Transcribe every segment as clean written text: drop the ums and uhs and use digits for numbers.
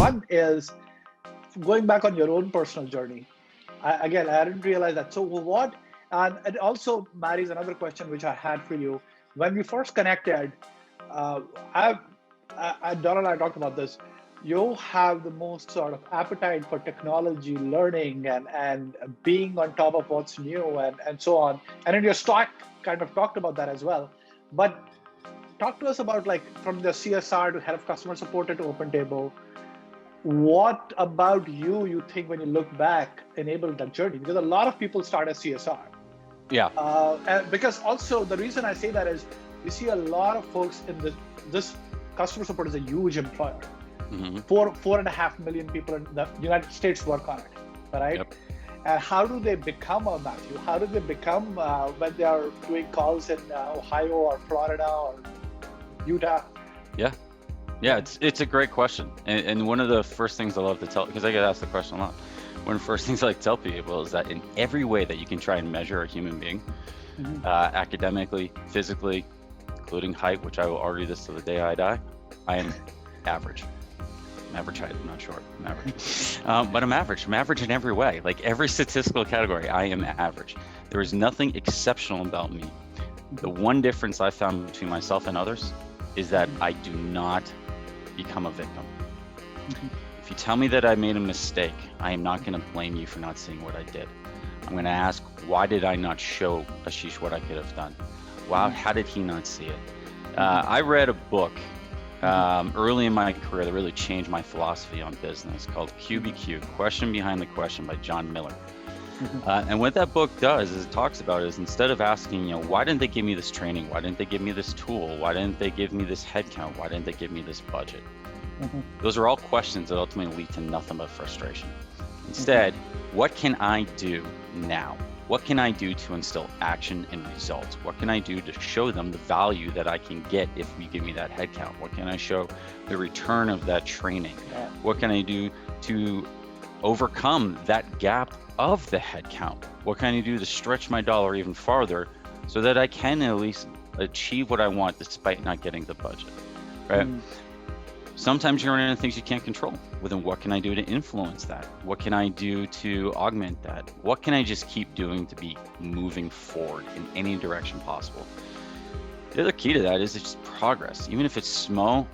One is going back on your own personal journey. I didn't realize that. So what, and it also marries another question which I had for you. When we first connected, uh, Donna and I talked about this. You have the most sort of appetite for technology, learning, and being on top of what's new and so on. And in your stock kind of talked about that as well. But talk to us about, like, from the CSR to head of customer support at OpenTable, what about you think when you look back enabled that journey? Because a lot of people start as CSR. Yeah. And because also the reason I say that is you see a lot of folks in this customer support is a huge employer. Mm-hmm. 4.5 million people in the United States work on it, right? Yep. And how do they become a Matthew? How do they become when they are doing calls in Ohio or Florida or Utah? Yeah, it's a great question. And one of the first things I love to tell, because I get asked the question a lot, one of the first things I like to tell people is that in every way that you can try and measure a human being, academically, physically, including height, which I will argue this to the day I die, I am average. I'm average height, I'm not short, I'm average. But I'm average. I'm average in every way. Like every statistical category, I am average. There is nothing exceptional about me. The one difference I found between myself and others is that I do not become a victim. If you tell me that I made a mistake, I am not going to blame you for not seeing what I did. I'm going to ask, why did I not show Ashish what I could have done? Wow, how did he not see it? I read a book early in my career that really changed my philosophy on business called QBQ, Question Behind the Question by John Miller. And what that book does is it talks about is instead of asking, why didn't they give me this training? Why didn't they give me this tool? Why didn't they give me this headcount? Why didn't they give me this budget? Those are all questions that ultimately lead to nothing but frustration. Instead, what can I do now? What can I do to instill action and results? What can I do to show them the value that I can get if you give me that headcount? What can I show the return of that training? What can I do to overcome that gap of the headcount? What can I do to stretch my dollar even farther so that I can at least achieve what I want despite not getting the budget, right? Sometimes you're in things you can't control. Well, then what can I do to influence that? What can I do to augment that? What can I just keep doing to be moving forward in any direction possible? The other key to that is it's progress. Even if it's small,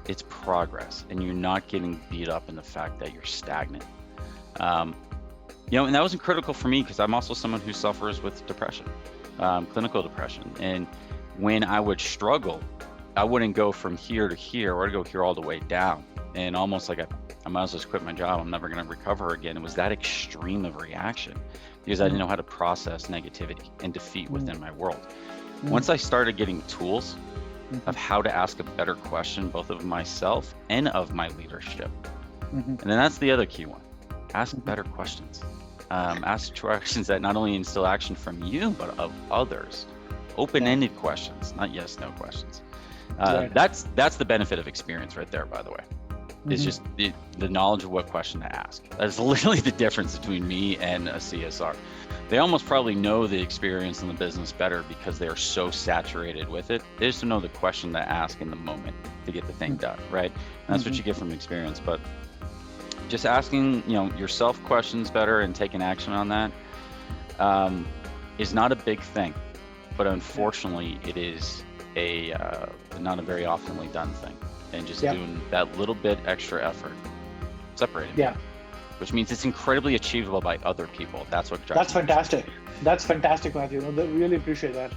it's progress, and you're not getting beat up in the fact that you're stagnant. And that wasn't critical for me because I'm also someone who suffers with depression, clinical depression. And when I would struggle, I wouldn't go from here to here, or I'd go here all the way down. And almost like I might as well just quit my job. I'm never going to recover again. It was that extreme of reaction because I didn't know how to process negativity and defeat within my world. Once I started getting tools of how to ask a better question, both of myself and of my leadership. And then that's the other key one. Ask better questions. Ask questions that not only instill action from you, but of others. Open-ended questions, not yes/no questions. That's the benefit of experience right there, by the way. It's just the knowledge of what question to ask. That's literally the difference between me and a CSR. They almost probably know the experience in the business better because they are so saturated with it. They just don't know the question to ask in the moment to get the thing done, right? And that's what you get from experience. But just asking, yourself questions better and taking action on that is not a big thing, but unfortunately, it is not a very oftenly done thing. And just doing that little bit extra effort, separating. Which means it's incredibly achievable by other people. That's what drives. That's fantastic. That's fantastic, Matthew. I really appreciate that.